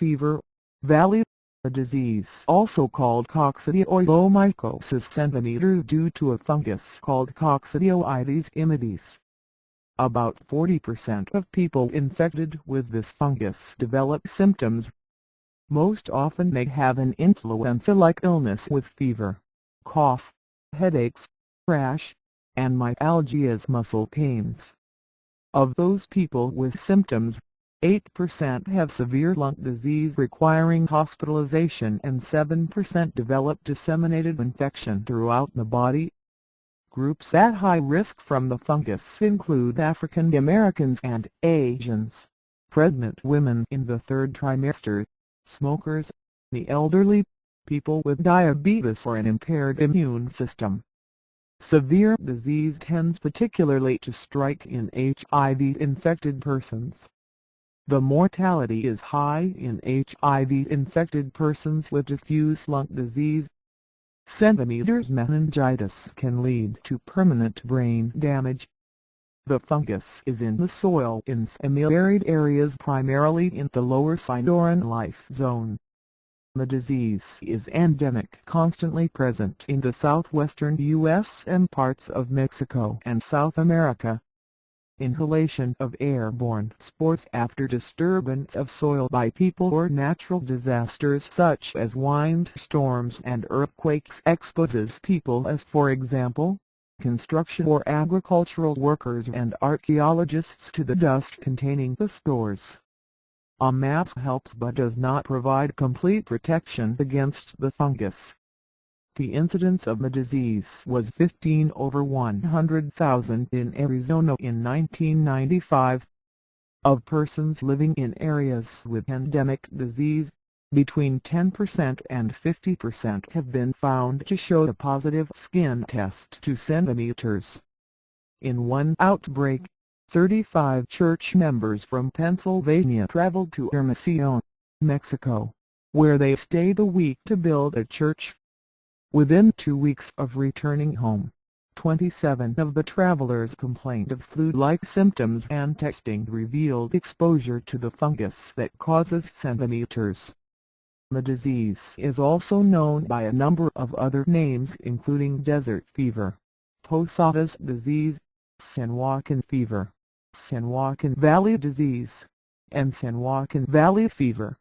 fever, valley disease, also called coccidioidomycosis cm, due to a fungus called Coccidioides immides. About 40% of people infected with this fungus develop symptoms. Most often they have an influenza-like illness with fever, cough, headaches, rash, and myalgias, muscle pains. Of those people with symptoms, 8% have severe lung disease requiring hospitalization and 7% develop disseminated infection throughout the body. Groups at high risk from the fungus include African Americans and Asians, pregnant women in the third trimester, smokers, the elderly, people with diabetes or an impaired immune system. Severe disease tends particularly to strike in HIV-infected persons. The mortality is high in HIV-infected persons with diffuse lung disease. Meningitis can lead to permanent brain damage. The fungus is in the soil in semi-arid areas, primarily in the lower Sidoran life zone. The disease is endemic, constantly present in the southwestern U.S. and parts of Mexico and South America. Inhalation of airborne spores after disturbance of soil by people or natural disasters such as windstorms and earthquakes exposes people, as for example, construction or agricultural workers and archaeologists, to the dust containing the spores. A mask helps but does not provide complete protection against the fungus. The incidence of the disease was 15 over 100,000 in Arizona in 1995. Of persons living in areas with endemic disease, between 10% and 50% have been found to show a positive skin test to centimeters. In one outbreak, 35 church members from Pennsylvania traveled to Hermosillo, Mexico, where they stayed a week to build a church. Within 2 weeks of returning home, 27 of the travelers complained of flu-like symptoms, and testing revealed exposure to the fungus that causes centimeters. The disease is also known by a number of other names, including desert fever, Posadas disease, San Joaquin fever, San Joaquin Valley disease, and San Joaquin Valley fever.